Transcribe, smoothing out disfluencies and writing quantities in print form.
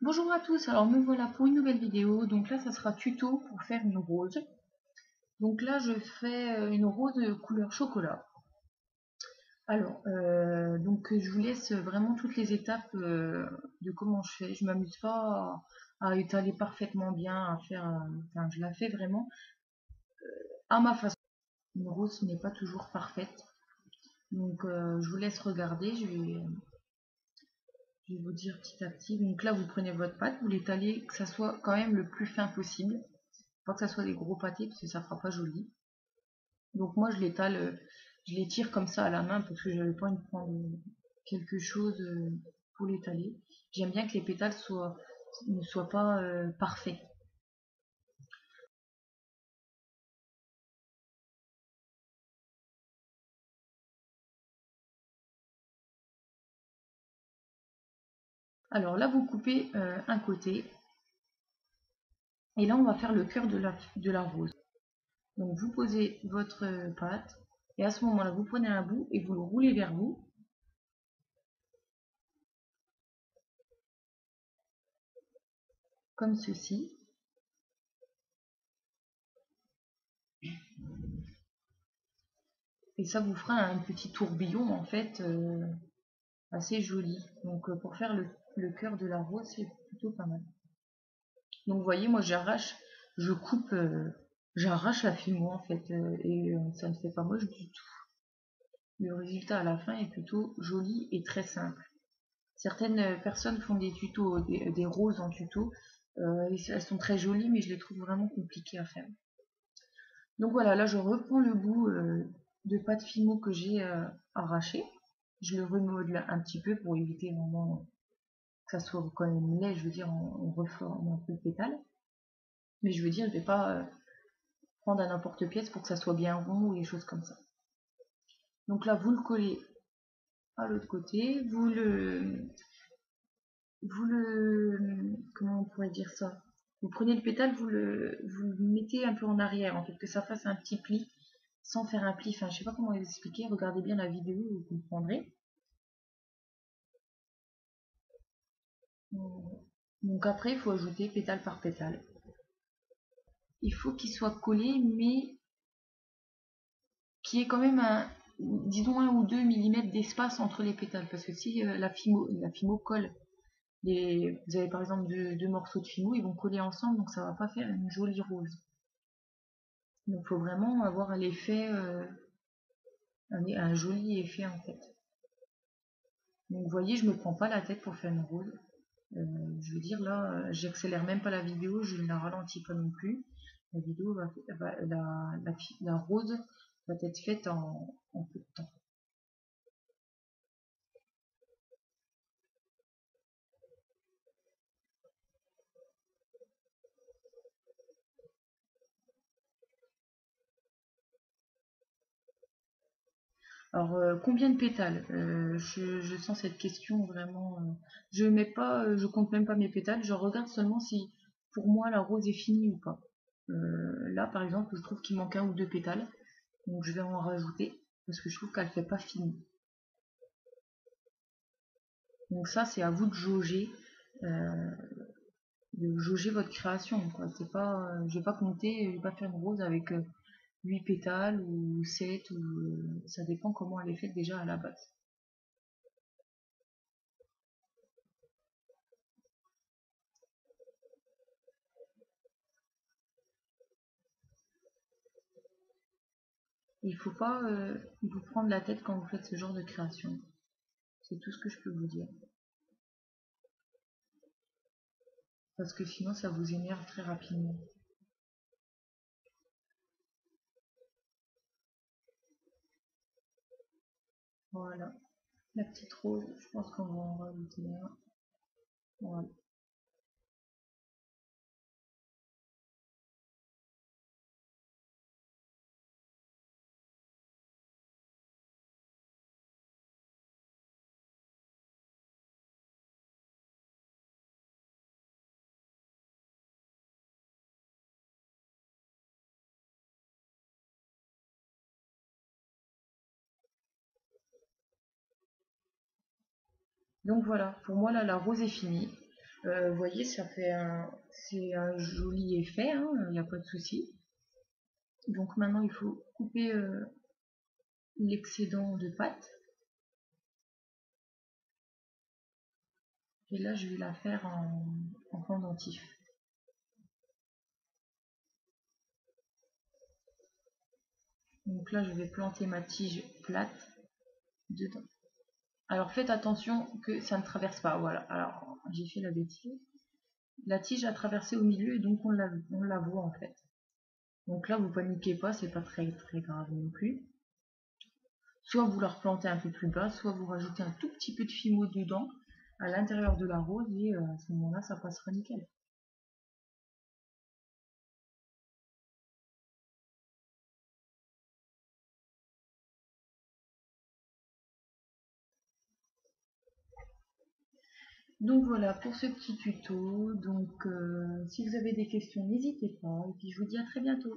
Bonjour à tous, alors me voilà pour une nouvelle vidéo. Donc là, ça sera tuto pour faire une rose. Donc là, je fais une rose couleur chocolat. Alors, je vous laisse vraiment toutes les étapes de comment je fais. Je m'amuse pas à étaler parfaitement bien, à faire, enfin, je la fais vraiment à ma façon. Une rose n'est pas toujours parfaite. Donc, je vous laisse regarder. Je vais vous dire petit à petit. Donc là, vous prenez votre pâte, vous l'étalez, que ça soit quand même le plus fin possible. Pas que ça soit des gros pâtés parce que ça fera pas joli. Donc moi je l'étale, je l'étire comme ça à la main parce que j'avais pas envie de prendre quelque chose pour l'étaler. J'aime bien que les pétales ne soient pas parfaits. Alors là vous coupez un côté et là on va faire le cœur de la rose. Donc vous posez votre pâte et à ce moment-là vous prenez un bout et vous le roulez vers vous comme ceci. Et ça vous fera un petit tourbillon en fait assez joli. Donc pour faire le cœur de la rose, c'est plutôt pas mal. Donc vous voyez, moi j'arrache, je coupe, j'arrache la fimo en fait, et ça ne fait pas moche du tout. Le résultat à la fin est plutôt joli et très simple. Certaines personnes font des tutos, des roses en tuto, et elles sont très jolies, mais je les trouve vraiment compliquées à faire. Donc voilà, là je reprends le bout de pâte fimo que j'ai arraché. Je le remodèle un petit peu pour éviter vraiment que ça soit quand même laid, je veux dire, on reforme un peu le pétale. Mais je veux dire, je vais pas prendre à n'importe pièce pour que ça soit bien rond ou des choses comme ça. Donc là, vous le collez à l'autre côté, comment on pourrait dire ça? Vous prenez le pétale, vous le mettez un peu en arrière, en fait, que ça fasse un petit pli, sans faire un pli. Enfin, je sais pas comment vous expliquer. Regardez bien la vidéo, vous comprendrez. Donc après, il faut ajouter pétale par pétale. Il faut qu'il soit collé, mais qu'il y ait quand même disons 1 ou 2 mm d'espace entre les pétales, parce que si la fimo colle, vous avez par exemple deux morceaux de fimo, ils vont coller ensemble, donc ça va pas faire une jolie rose. Donc il faut vraiment avoir l'effet, un joli effet en fait. Donc vous voyez, je me prends pas la tête pour faire une rose. Je veux dire là, j'accélère même pas la vidéo, je ne la ralentis pas non plus. La vidéo la rose va être faite en peu de temps. Alors, combien de pétales? Je sens cette question vraiment. Je mets pas, je compte même pas mes pétales. Je regarde seulement si, pour moi, la rose est finie ou pas. Là, par exemple, je trouve qu'il manque 1 ou 2 pétales, donc je vais en rajouter parce que je trouve qu'elle fait pas fine. Donc ça, c'est à vous euh, de jauger votre création, quoi. C'est pas, je vais pas compter, je vais pas faire une rose avec 8 pétales ou 7 ou ça dépend comment elle est faite déjà à la base. Il faut pas vous prendre la tête quand vous faites ce genre de création. C'est tout ce que je peux vous dire. Parce que sinon, ça vous énerve très rapidement. Voilà. La petite rose, je pense qu'on va en rajouter un. Voilà. Donc voilà, pour moi là, la rose est finie. Vous voyez, c'est un joli effet, hein, il n'y a pas de souci. Donc maintenant, il faut couper l'excédent de pâte. Et là, je vais la faire en pendentif. Donc là, je vais planter ma tige plate dedans. Alors faites attention que ça ne traverse pas. Voilà, alors j'ai fait la bêtise. La tige a traversé au milieu et donc on la voit en fait. Donc là, vous paniquez pas, c'est pas très grave non plus. Soit vous la replantez un peu plus bas, soit vous rajoutez un tout petit peu de fimo dedans, à l'intérieur de la rose, et à ce moment-là, ça passera nickel. Donc voilà pour ce petit tuto. Donc si vous avez des questions, n'hésitez pas. Et puis je vous dis à très bientôt.